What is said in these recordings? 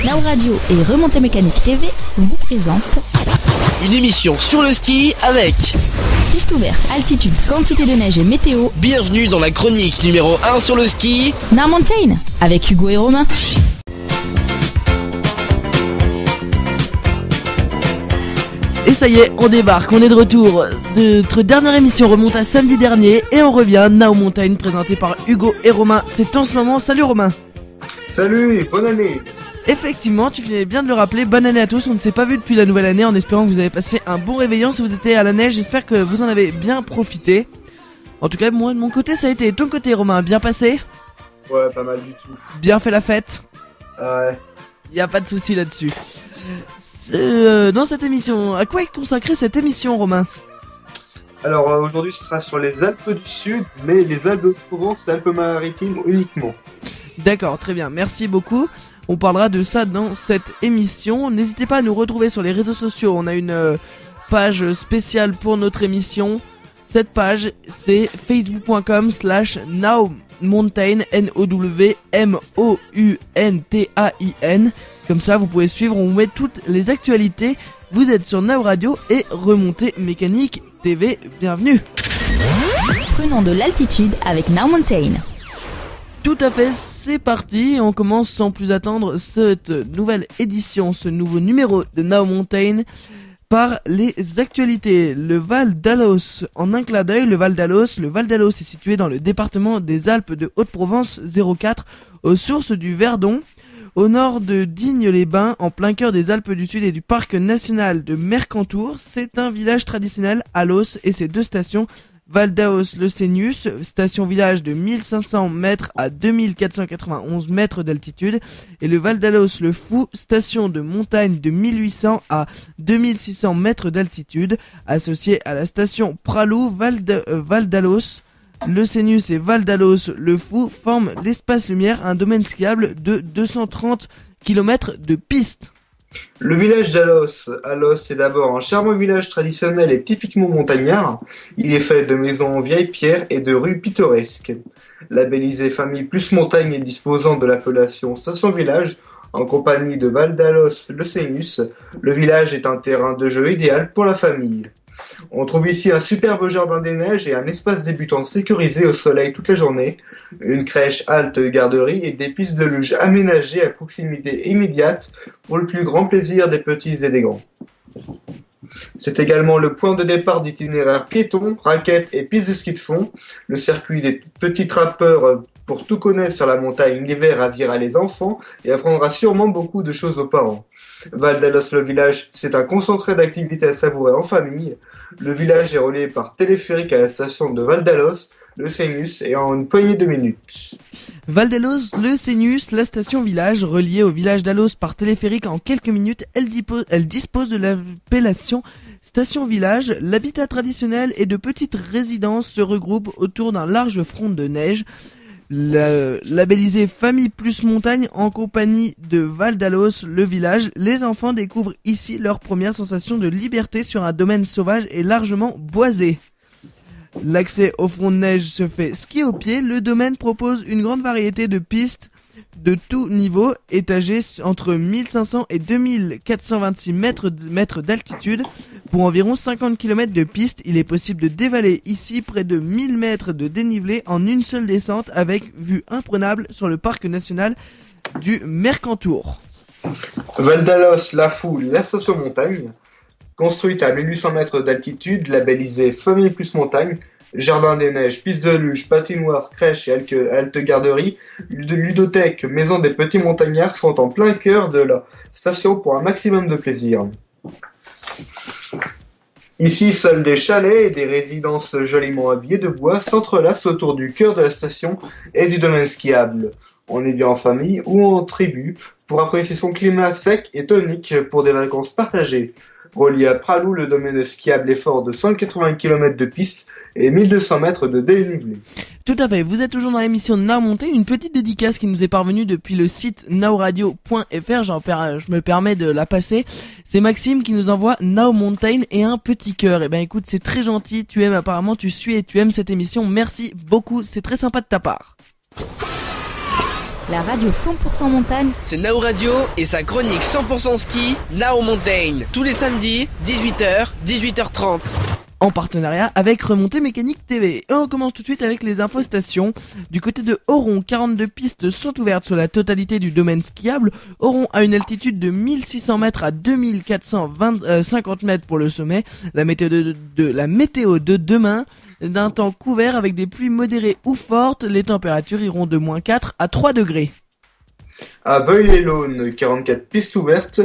Now Radio et Remontée Mécanique TV vous présentent une émission sur le ski avec piste ouverte, altitude, quantité de neige et météo. Bienvenue dans la chronique numéro 1 sur le ski Now Mountain avec Hugo et Romain. Et ça y est, on débarque, on est de retour. Notre dernière émission remonte à samedi dernier et on revient Now Mountain présenté par Hugo et Romain. C'est en ce moment. Salut Romain. Salut, bonne année. Effectivement, tu venais bien de le rappeler, bonne année à tous. On ne s'est pas vu depuis la nouvelle année en espérant que vous avez passé un bon réveillon. Si vous étiez à la neige, j'espère que vous en avez bien profité. En tout cas, moi de mon côté ça a été. De ton côté Romain, bien passé? Ouais, pas mal du tout. Bien fait la fête? Ouais. Y a pas de souci là-dessus. Dans cette émission, à quoi est consacrée cette émission Romain? Alors aujourd'hui ce sera sur les Alpes du Sud, mais les Alpes de Provence et Alpes-Maritimes uniquement. D'accord, très bien, merci beaucoup. On parlera de ça dans cette émission. N'hésitez pas à nous retrouver sur les réseaux sociaux. On a une page spéciale pour notre émission. Cette page, c'est facebook.com/nowmountain, NOWMOUNTAIN. Comme ça, vous pouvez suivre, on met toutes les actualités. Vous êtes sur Now Radio et Remontée Mécanique TV. Bienvenue. Prenons de l'altitude avec Now Mountain. Tout à fait, c'est parti. On commence sans plus attendre cette nouvelle édition, ce nouveau numéro de Now Mountain par les actualités. Le Val d'Alos, en un clin d'œil, le Val d'Alos est situé dans le département des Alpes de Haute-Provence 04, aux sources du Verdon, au nord de Digne-les-Bains, en plein cœur des Alpes du Sud et du parc national de Mercantour. C'est un village traditionnel, Alos, et ses deux stations, Val d'Aos-le Sénius, station-village de 1500 mètres à 2491 mètres d'altitude, et le Val d'Alos-le Fou, station de montagne de 1800 à 2600 mètres d'altitude, associée à la station Pralou, Val d'Alos. Le Sénius et Val d'Alos-le Fou forment l'espace lumière, un domaine skiable de 230 km de piste. Le village d'Alos. Alos, c'est d'abord un charmant village traditionnel et typiquement montagnard. Il est fait de maisons en vieille pierre et de rues pittoresques. Labellisé famille plus montagne et disposant de l'appellation station-village, en compagnie de Val d'Alos-le Sénius, le village est un terrain de jeu idéal pour la famille. On trouve ici un superbe jardin des neiges et un espace débutant sécurisé au soleil toute la journée, une crèche, halte, garderie et des pistes de luge aménagées à proximité immédiate pour le plus grand plaisir des petits et des grands. C'est également le point de départ d'itinéraires piétons, raquettes et pistes de ski de fond. Le circuit des petits trappeurs pour tout connaître sur la montagne l'hiver ravira les enfants et apprendra sûrement beaucoup de choses aux parents. Val d'Alos le village, c'est un concentré d'activités à savourer en famille. Le village est relié par téléphérique à la station de Val d'Alos, le Sénius, et en une poignée de minutes. Val d'Alos, le Sénius, la station village, reliée au village d'Alos par téléphérique en quelques minutes, elle dispose de l'appellation station village. L'habitat traditionnel et de petites résidences se regroupent autour d'un large front de neige. Labellisé famille plus montagne en compagnie de Val d'Alos, le village, les enfants découvrent ici leur première sensation de liberté sur un domaine sauvage et largement boisé. L'accès au front de neige se fait ski au pied. Le domaine propose une grande variété de pistes de tout niveau, étagées entre 1500 et 2426 mètres d'altitude. Pour environ 50 km de piste, il est possible de dévaler ici près de 1000 mètres de dénivelé en une seule descente avec vue imprenable sur le parc national du Mercantour. Val d'Alos, la Fou, la station montagne, construite à 1800 mètres d'altitude, labellisée famille plus montagne, jardin des neiges, piste de luge, patinoire, crèche et halte garderie, ludothèque, maison des petits montagnards sont en plein cœur de la station pour un maximum de plaisir. Ici, seuls des chalets et des résidences joliment habillées de bois s'entrelacent autour du cœur de la station et du domaine skiable. On est bien en famille ou en tribu pour apprécier son climat sec et tonique pour des vacances partagées. Relié à Pralou, le domaine skiable est fort de 180 km de piste et 1200 mètres de dénivelé. Tout à fait, vous êtes toujours dans l'émission Now Mountain, une petite dédicace qui nous est parvenue depuis le site nowradio.fr, je me permets de la passer. C'est Maxime qui nous envoie Now Mountain et un petit cœur. Et ben écoute, c'est très gentil, tu aimes apparemment, tu suis et tu aimes cette émission, merci beaucoup, c'est très sympa de ta part. la radio 100% montagne. C'est Now Radio et sa chronique 100% ski, Now Mountain. Tous les samedis, 18h, 18h30. En partenariat avec Remontée Mécanique TV. Et on commence tout de suite avec les infostations. Du côté de Oron, 42 pistes sont ouvertes sur la totalité du domaine skiable. Oron a une altitude de 1600 mètres à 2450 mètres pour le sommet. La météo de demain, d'un temps couvert avec des pluies modérées ou fortes. Les températures iront de -4 à 3 degrés. À Beuil-les-Launes, 44 pistes ouvertes.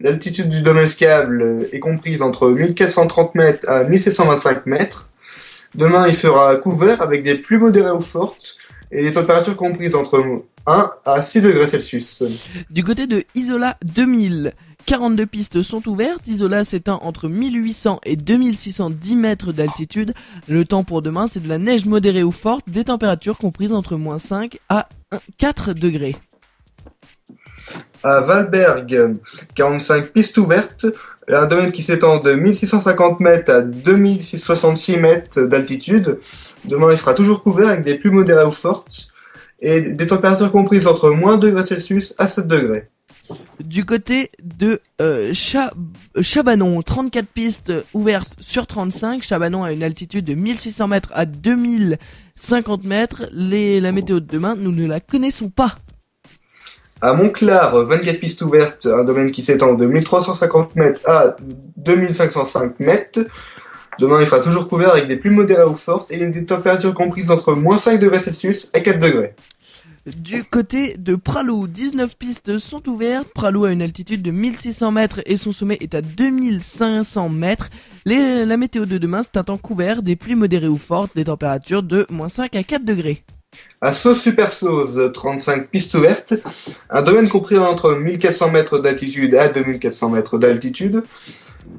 L'altitude du domaine skiable est comprise entre 1430 mètres à 1725 mètres. Demain, il fera couvert avec des pluies modérées ou fortes et des températures comprises entre 1 à 6 degrés Celsius. Du côté de Isola 2000, 42 pistes sont ouvertes. Isola s'étend entre 1800 et 2610 mètres d'altitude. Le temps pour demain, c'est de la neige modérée ou forte, des températures comprises entre -5 à 4 degrés. À Valberg, 45 pistes ouvertes, un domaine qui s'étend de 1650 mètres à 2666 mètres d'altitude. Demain, il fera toujours couvert avec des pluies modérées ou fortes et des températures comprises entre -2 degrés Celsius à 7 degrés. Du côté de Chabanon, 34 pistes ouvertes sur 35. Chabanon a une altitude de 1600 mètres à 2050 mètres. La météo de demain, nous ne la connaissons pas. À Montclar, 24 pistes ouvertes, un domaine qui s'étend de 1350 mètres à 2505 mètres. Demain, il fera toujours couvert avec des pluies modérées ou fortes et des températures comprises entre -5 degrés Celsius et 4 degrés. Du côté de Pralou, 19 pistes sont ouvertes. Pralou a une altitude de 1600 mètres et son sommet est à 2500 mètres. La météo de demain, c'est un temps couvert, des pluies modérées ou fortes, des températures de -5 à 4 degrés. À Sauce-Super-Sauce, 35 pistes ouvertes, un domaine compris entre 1400 mètres d'altitude à 2400 mètres d'altitude.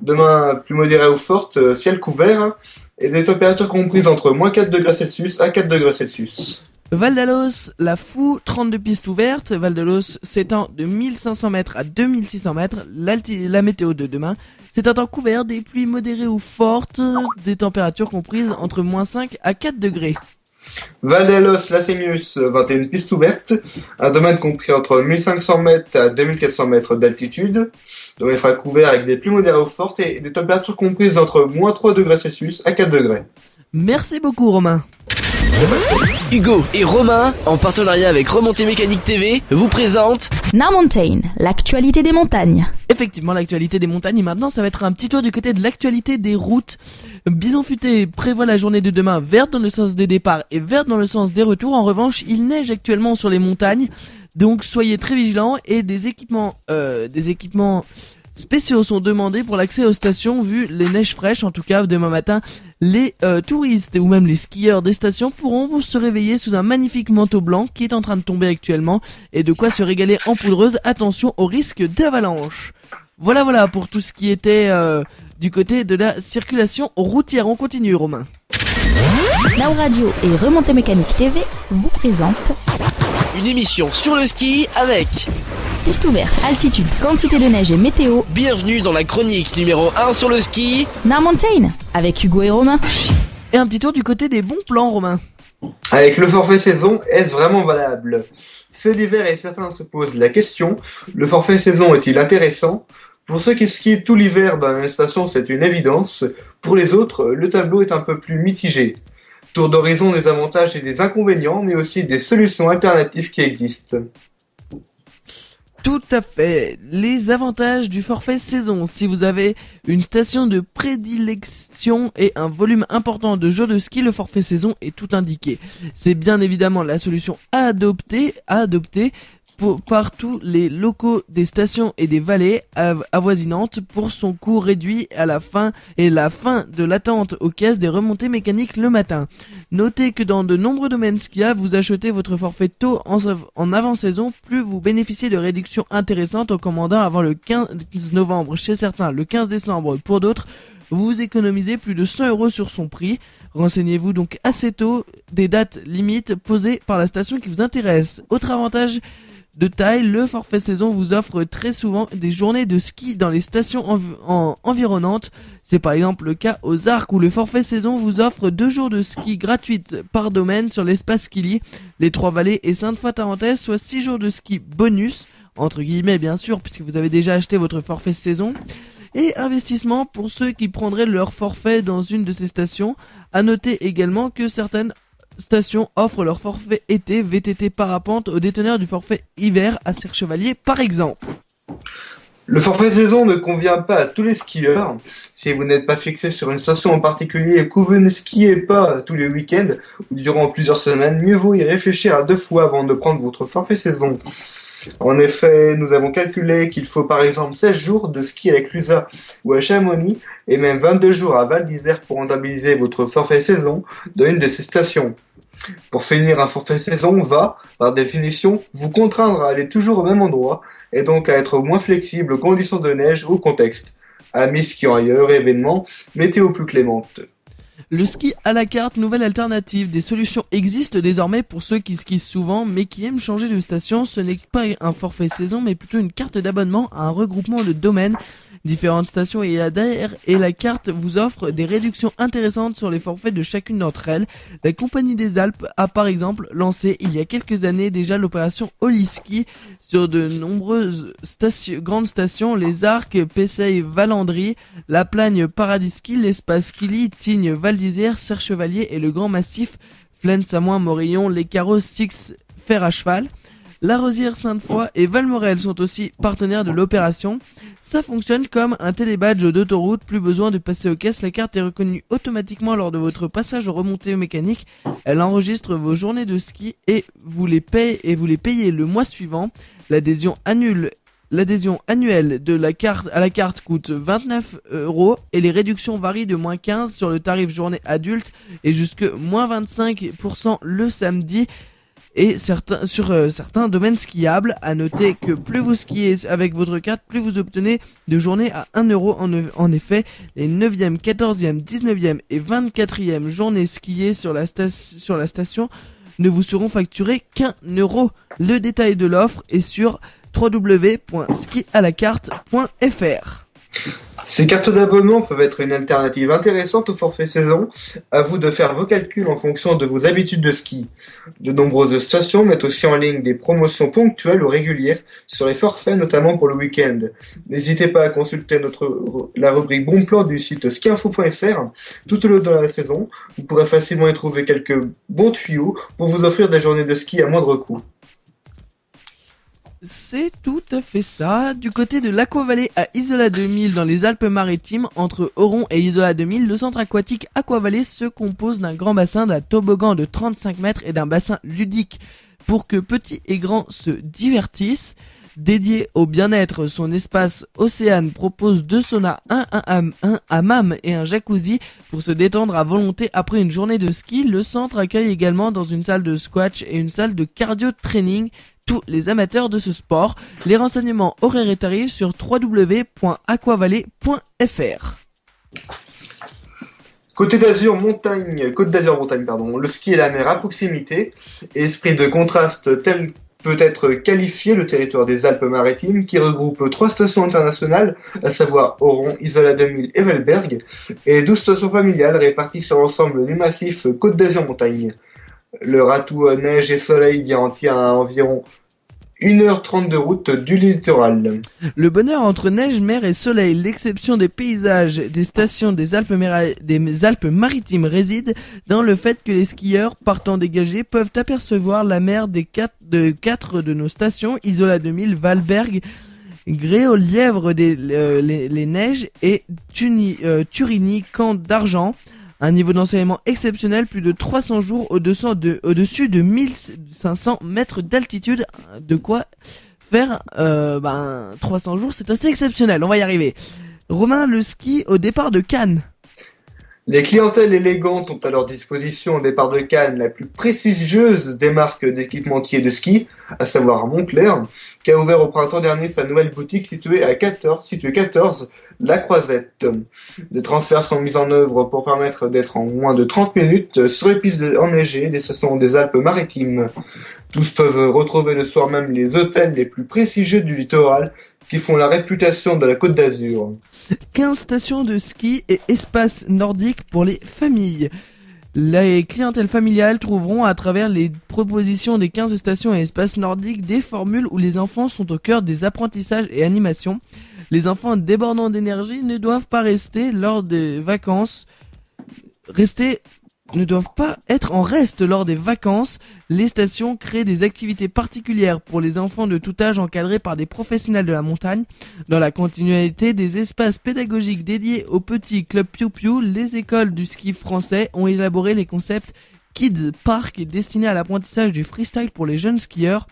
Demain, plus modéré ou forte, ciel couvert, et des températures comprises entre -4 degrés Celsius à 4 degrés Celsius. Val d'Alos, la Fou, 32 pistes ouvertes. Val d'Alos s'étend de 1500 mètres à 2600 mètres. La météo de demain, c'est un temps couvert, des pluies modérées ou fortes, des températures comprises entre -5 à 4 degrés. Val d'Alos, La Seignus, 21 pistes ouvertes, un domaine compris entre 1500 mètres à 2400 mètres d'altitude. Le domaine sera couvert avec des pluies modérées ou fortes et des températures comprises entre -3 degrés Celsius à 4 degrés. Merci beaucoup Romain. Hugo et Romain, en partenariat avec Remontée Mécanique TV, vous présentent Now Mountain, l'actualité des montagnes. Effectivement, l'actualité des montagnes, et maintenant ça va être un petit tour du côté de l'actualité des routes. Bison Futé prévoit la journée de demain verte dans le sens des départs et verte dans le sens des retours. En revanche, il neige actuellement sur les montagnes, donc soyez très vigilants et des équipements spéciaux sont demandés pour l'accès aux stations vu les neiges fraîches. En tout cas, demain matin, les touristes ou même les skieurs des stations pourront se réveiller sous un magnifique manteau blanc qui est en train de tomber actuellement et de quoi se régaler en poudreuse. Attention au risque d'avalanche. Voilà pour tout ce qui était du côté de la circulation routière. On continue Romain. Now Radio et Remontée Mécanique TV vous présentent une émission sur le ski avec piste ouverte, altitude, quantité de neige et météo. Bienvenue dans la chronique numéro 1 sur le ski, Now Mountain, avec Hugo et Romain. Et un petit tour du côté des bons plans Romain. Avec le forfait saison, est-ce vraiment valable? C'est l'hiver et certains se posent la question, le forfait saison est-il intéressant? Pour ceux qui skient tout l'hiver dans la même station, c'est une évidence. Pour les autres, le tableau est un peu plus mitigé. Tour d'horizon des avantages et des inconvénients, mais aussi des solutions alternatives qui existent. Tout à fait. Les avantages du forfait saison. Si vous avez une station de prédilection et un volume important de jours de ski, le forfait saison est tout indiqué. C'est bien évidemment la solution à adopter par tous les locaux des stations et des vallées avoisinantes pour son coût réduit à la fin de l'attente aux caisses des remontées mécaniques le matin. Notez que dans de nombreux domaines skiables, vous achetez votre forfait tôt en avant-saison, plus vous bénéficiez de réductions intéressantes en commandant avant le 15 novembre chez certains, le 15 décembre pour d'autres. Vous économisez plus de 100 € sur son prix. Renseignez-vous donc assez tôt des dates limites posées par la station qui vous intéresse. Autre avantage de taille, le forfait saison vous offre très souvent des journées de ski dans les stations environnantes. C'est par exemple le cas aux Arcs où le forfait saison vous offre 2 jours de ski gratuites par domaine sur l'espace Skili, les Trois-Vallées et Sainte-Foy-Tarentaise, soit 6 jours de ski bonus, entre guillemets bien sûr, puisque vous avez déjà acheté votre forfait saison. Et investissement pour ceux qui prendraient leur forfait dans une de ces stations. À noter également que certaines stations offrent leur forfait été, VTT parapente aux déteneurs du forfait hiver à Serre-Chevalier par exemple. Le forfait saison ne convient pas à tous les skieurs. Si vous n'êtes pas fixé sur une station en particulier et que vous ne skiez pas tous les week-ends ou durant plusieurs semaines, mieux vaut y réfléchir à 2 fois avant de prendre votre forfait saison. En effet, nous avons calculé qu'il faut par exemple 16 jours de ski à la Clusaz ou à Chamonix et même 22 jours à Val d'Isère pour rentabiliser votre forfait saison dans une de ces stations. Pour finir, un forfait saison va, par définition, vous contraindre à aller toujours au même endroit et donc à être moins flexible aux conditions de neige ou au contexte. Amis skiant ailleurs, événements, météo plus clémente. Le ski à la carte, nouvelle alternative. Des solutions existent désormais pour ceux qui skient souvent mais qui aiment changer de station. Ce n'est pas un forfait saison mais plutôt une carte d'abonnement à un regroupement de domaines. Différentes stations y adhèrent et la carte vous offre des réductions intéressantes sur les forfaits de chacune d'entre elles. La Compagnie des Alpes a par exemple lancé il y a quelques années déjà l'opération Holiski sur de nombreuses grandes stations, les Arcs, Pessaye, Valandry, la Plagne, Paradis Ski, l'espace Skili, Tignes, Val d'Isère, Serre-Chevalier et le grand massif Flaine, Samoin, Morillon, les Carrosses, Six, Fer à cheval. La Rosière, Sainte-Foy et Valmorel sont aussi partenaires de l'opération. Ça fonctionne comme un télébadge d'autoroute, plus besoin de passer aux caisses, la carte est reconnue automatiquement lors de votre passage aux remontées mécaniques. Elle enregistre vos journées de ski et vous les payez le mois suivant. L'adhésion annuelle de la carte à la carte coûte 29 € et les réductions varient de moins 15 sur le tarif journée adulte et jusque moins 25% le samedi. Et sur certains domaines skiables, à noter que plus vous skiez avec votre carte, plus vous obtenez de journées à 1 €. En effet, les 9e, 14e, 19e et 24e journées skiées sur la station ne vous seront facturées qu'1 €. Le détail de l'offre est sur www.skialacarte.fr. Ces cartes d'abonnement peuvent être une alternative intéressante au forfait saison. À vous de faire vos calculs en fonction de vos habitudes de ski. De nombreuses stations mettent aussi en ligne des promotions ponctuelles ou régulières sur les forfaits, notamment pour le week-end. N'hésitez pas à consulter la rubrique Bon Plan du site skiinfo.fr tout au long de la saison. Vous pourrez facilement y trouver quelques bons tuyaux pour vous offrir des journées de ski à moindre coût. C'est tout à fait ça. Du côté de l'Aquavallée à Isola 2000 dans les Alpes-Maritimes, entre Oron et Isola 2000, le centre aquatique Aquavallée se compose d'un grand bassin, d'un toboggan de 35 mètres et d'un bassin ludique pour que petits et grands se divertissent. Dédié au bien-être, son espace Océane propose 2 saunas, un hammam et un jacuzzi pour se détendre à volonté après une journée de ski. Le centre accueille également dans une salle de squash et une salle de cardio-training tous les amateurs de ce sport. Les renseignements horaires et tarifs sur www.aquavallée.fr. Côte d'Azur montagne, le ski et la mer à proximité, esprit de contraste tel peut être qualifié le territoire des Alpes-Maritimes qui regroupe 3 stations internationales, à savoir Oron, Isola 2000 et Velberg, et 12 stations familiales réparties sur l'ensemble du massif Côte d'Azur montagne. Le atout neige et soleil garantit à environ 1h30 de route du littoral. Le bonheur entre neige, mer et soleil, l'exception des paysages des stations des Alpes-Maritimes réside dans le fait que les skieurs partant dégagés peuvent apercevoir la mer de 4 de nos stations, Isola 2000, Valberg, Gréolièvre les Neiges et Turini, Camp d'Argent. Un niveau d'ensoleillement exceptionnel, plus de 300 jours au-dessus de 1500 mètres d'altitude. De quoi faire 300 jours, c'est assez exceptionnel, on va y arriver. Romain, le ski au départ de Cannes. Les clientèles élégantes ont à leur disposition des parts de canne la plus prestigieuse des marques d'équipementiers de ski, à savoir Moncler, qui a ouvert au printemps dernier sa nouvelle boutique située 14, La Croisette. Des transferts sont mis en œuvre pour permettre d'être en moins de 30 minutes sur les pistes enneigées des stations des Alpes-Maritimes. Tous peuvent retrouver le soir même les hôtels les plus prestigieux du littoral qui font la réputation de la Côte d'Azur. 15 stations de ski et espaces nordiques pour les familles. Les clientèles familiales trouveront à travers les propositions des 15 stations et espaces nordiques des formules où les enfants sont au cœur des apprentissages et animations. Les enfants débordant d'énergie ne doivent pas être en reste lors des vacances. Les stations créent des activités particulières pour les enfants de tout âge encadrés par des professionnels de la montagne. Dans la continuité des espaces pédagogiques dédiés aux petits clubs Piu Piu, les écoles du ski français ont élaboré les concepts Kids Park destinés à l'apprentissage du freestyle pour les jeunes skieurs.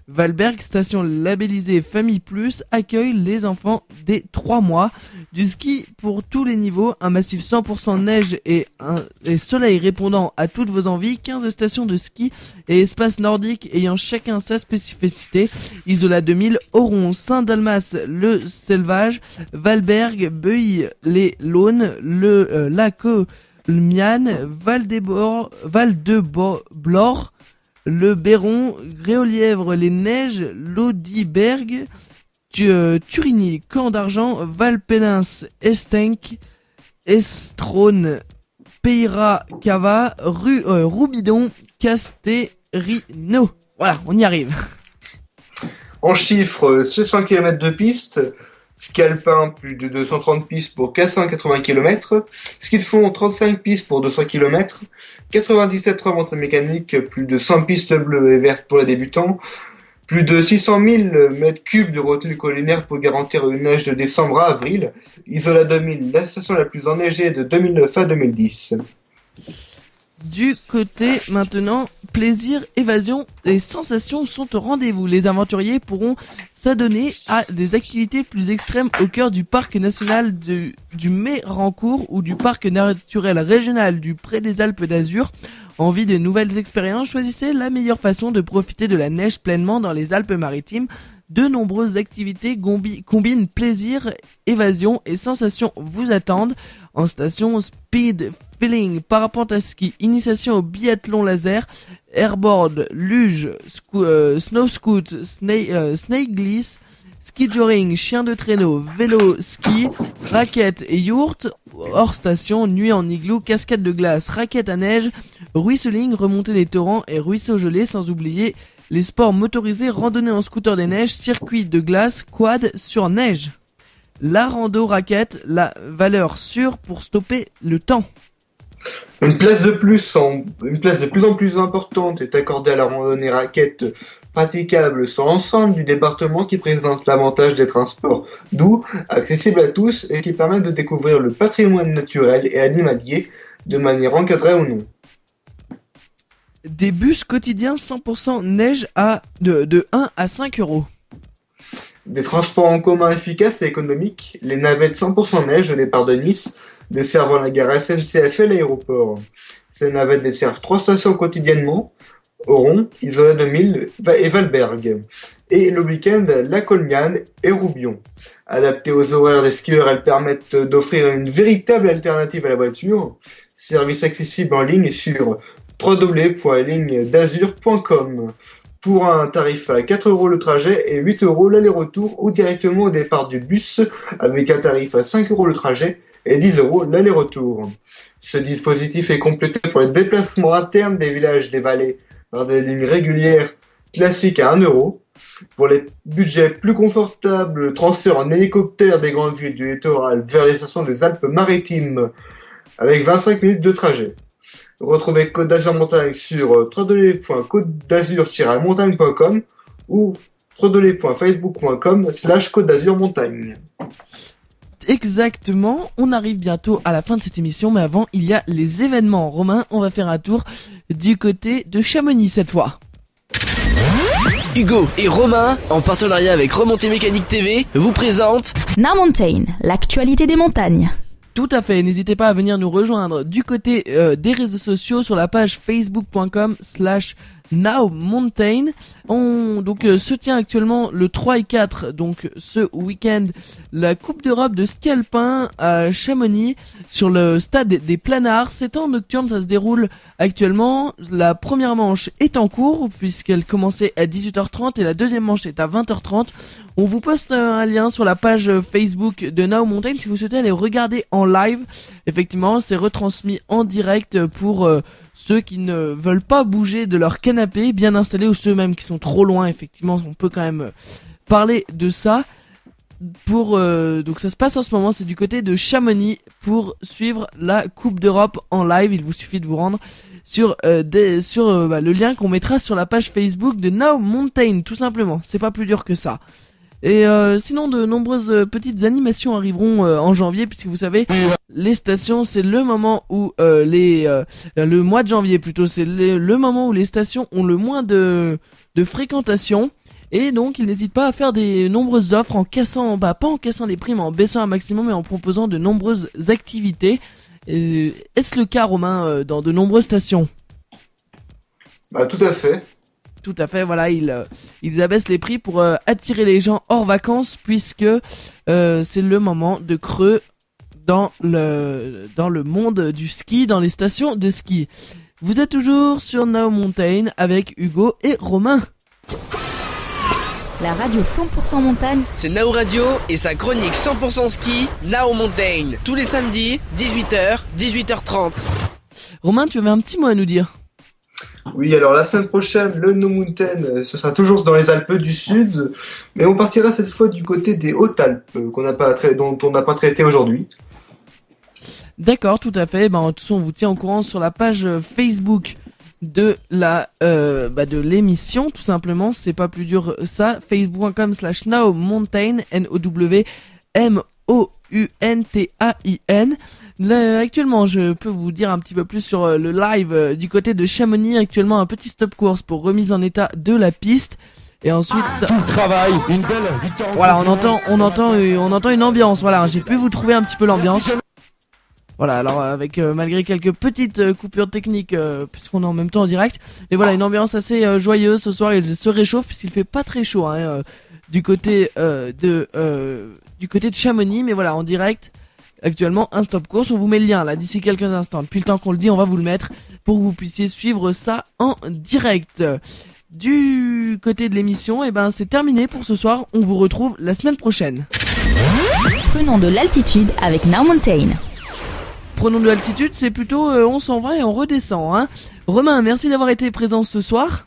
Valberg, station labellisée Famille Plus, accueille les enfants dès 3 mois. Du ski pour tous les niveaux, un massif 100% neige et soleil répondant à toutes vos envies, 15 stations de ski et espaces nordiques ayant chacun sa spécificité. Isola 2000, Oron, Saint-Dalmas, Le Selvage, Valberg, Beuil-les-Launes, le Lac-Miane, Val-de-Blore, le Béron, Gréolièvre, les Neiges, Lodiberg, Turigny, Camp d'Argent, Valpellins, Estenc, Estrone, Peyrat, Cava, Roubidon, Casterino. Voilà, on y arrive. En chiffres, 700 km de piste, ski alpin plus de 230 pistes pour 480 km, ski de fond 35 pistes pour 200 km, 97 remontées mécaniques, plus de 100 pistes bleues et vertes pour les débutants, plus de 600 000 mètres cubes de retenue collinaire pour garantir une neige de décembre à avril. Isola 2000, la station la plus enneigée de 2009 à 2010. Du côté maintenant, plaisir, évasion, les sensations sont au rendez-vous. Les aventuriers pourront s'adonner à des activités plus extrêmes au cœur du parc national du Mérancourt ou du parc naturel régional du Pré des Alpes d'Azur. Envie de nouvelles expériences, choisissez la meilleure façon de profiter de la neige pleinement dans les Alpes-Maritimes. De nombreuses activités combinent plaisir, évasion et sensations vous attendent. En station, speed, feeling, parapente à ski, initiation au biathlon laser, airboard, luge, snow scoot, snake glisse, ski touring, chien de traîneau, vélo, ski, raquette et yourte. Hors station, nuit en igloo, cascade de glace, raquette à neige, ruisseling, remontée des torrents et ruisseau gelé, sans oublier les sports motorisés, randonnée en scooter des neiges, circuit de glace, quad sur neige. La rando raquette, la valeur sûre pour stopper le temps. Une place de plus en plus importante est accordée à la randonnée raquette praticable sur l'ensemble du département, qui présente l'avantage d'être un sport doux, accessible à tous et qui permet de découvrir le patrimoine naturel et animalier de manière encadrée ou non. Des bus quotidiens 100% neige de 1 à 5 euros. Des transports en commun efficaces et économiques, les navettes 100% neige au départ de Nice, desservant la gare SNCF et l'aéroport. Ces navettes desservent 3 stations quotidiennement, Oron, Isola 2000 et Valberg. Et le week-end, La Colmiane et Roubion. Adaptées aux horaires des skieurs, elles permettent d'offrir une véritable alternative à la voiture. Service accessible en ligne sur www.ligneDazur.com. Pour un tarif à 4 € le trajet et 8 € l'aller-retour, ou directement au départ du bus avec un tarif à 5 € le trajet et 10 € l'aller-retour. Ce dispositif est complété pour les déplacements internes des villages des vallées par des lignes régulières classiques à 1 €. Pour les budgets plus confortables, transfert en hélicoptère des grandes villes du littoral vers les stations des Alpes-Maritimes avec 25 minutes de trajet. Retrouvez Côte d'Azur Montagne sur www.côtedazur-montagne.com ou www.facebook.com/Côte d'Azur Montagne. Exactement, on arrive bientôt à la fin de cette émission, mais avant, il y a les événements. Romain, on va faire un tour du côté de Chamonix cette fois. Hugo et Romain, en partenariat avec Remontée Mécanique TV, vous présentent Now Mountain, l'actualité des montagnes. Tout à fait, n'hésitez pas à venir nous rejoindre du côté des réseaux sociaux sur la page facebook.com/NowMountain. Se tient actuellement le 3 et 4, donc ce week-end, la Coupe d'Europe de ski alpin à Chamonix sur le stade des Planards. C'est en nocturne, ça se déroule actuellement. La première manche est en cours puisqu'elle commençait à 18h30 et la deuxième manche est à 20h30. On vous poste un lien sur la page Facebook de Now Mountain si vous souhaitez aller regarder en live. Effectivement, c'est retransmis en direct pour ceux qui ne veulent pas bouger de leur canapé bien installé ou ceux même qui sont trop loin. Effectivement, on peut quand même parler de ça. Donc ça se passe en ce moment, c'est du côté de Chamonix pour suivre la Coupe d'Europe en live. Il vous suffit de vous rendre sur le lien qu'on mettra sur la page Facebook de Now Mountain, tout simplement. C'est pas plus dur que ça. Et sinon, de nombreuses petites animations arriveront en janvier, puisque vous savez, les stations, c'est le moment où le mois de janvier plutôt, c'est le moment où les stations ont le moins de fréquentation. Et donc, ils n'hésitent pas à faire des nombreuses offres en cassant, pas en cassant les prix, mais en baissant un maximum et en proposant de nombreuses activités. Est-ce le cas, Romain, dans de nombreuses stations ? Bah, tout à fait. Tout à fait, voilà, ils abaissent les prix pour attirer les gens hors vacances, puisque c'est le moment de creux dans le monde du ski, dans les stations de ski. Vous êtes toujours sur Now Mountain avec Hugo et Romain. La radio 100% montagne, C'est Now Radio et sa chronique 100% ski, Now Mountain. Tous les samedis, 18h, 18h30. Romain, tu avais un petit mot à nous dire. Oui, alors la semaine prochaine, le No Mountain, ce sera toujours dans les Alpes du Sud, mais on partira cette fois du côté des Hautes-Alpes, dont on n'a pas traité aujourd'hui. D'accord, tout à fait. De toute façon, on vous tient au courant sur la page Facebook de de l'émission, tout simplement. C'est pas plus dur ça. facebook.com/NowMountain, NowMountain. Actuellement, je peux vous dire un petit peu plus sur le live du côté de Chamonix. Actuellement, un petit stop course pour remise en état de la piste. Et ensuite, tout le travail, une belle victoire. Voilà, on entend une ambiance. Voilà, j'ai pu vous trouver un petit peu l'ambiance. Voilà, alors avec malgré quelques petites coupures techniques puisqu'on est en même temps en direct, mais voilà, une ambiance assez joyeuse ce soir. Il se réchauffe puisqu'il fait pas très chaud du côté de Chamonix, mais voilà, en direct actuellement un stop course. On vous met le lien là d'ici quelques instants. Depuis le temps qu'on le dit, on va vous le mettre pour que vous puissiez suivre ça en direct. Du côté de l'émission, c'est terminé pour ce soir. On vous retrouve la semaine prochaine. prenons de l'altitude avec Now Mountain. Prenons de l'altitude, c'est plutôt on s'en va et on redescend. Romain, merci d'avoir été présent ce soir.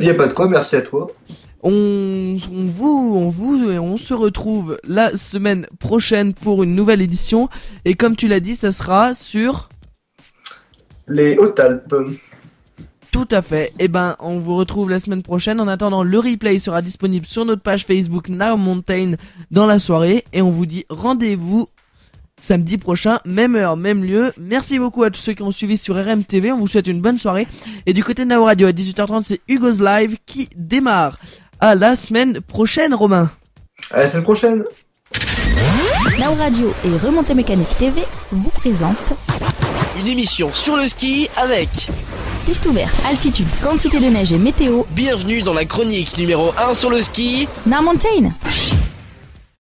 Il n'y a pas de quoi, merci à toi. On se retrouve la semaine prochaine pour une nouvelle édition. Et comme tu l'as dit, ça sera sur les Hautes-Alpes. Tout à fait. On vous retrouve la semaine prochaine. En attendant, le replay sera disponible sur notre page Facebook Now Mountain dans la soirée. Et on vous dit rendez-vous samedi prochain, même heure, même lieu. Merci beaucoup à tous ceux qui ont suivi sur RMTV. On vous souhaite une bonne soirée. Et du côté de Now Radio, à 18h30, c'est Hugo's Live qui démarre. À la semaine prochaine, Romain. À la semaine prochaine. Now Radio et Remontée Mécanique TV vous présentent Une émission sur le ski avec piste ouverte, altitude, quantité de neige et météo. Bienvenue dans la chronique numéro 1 sur le ski, Now Mountain.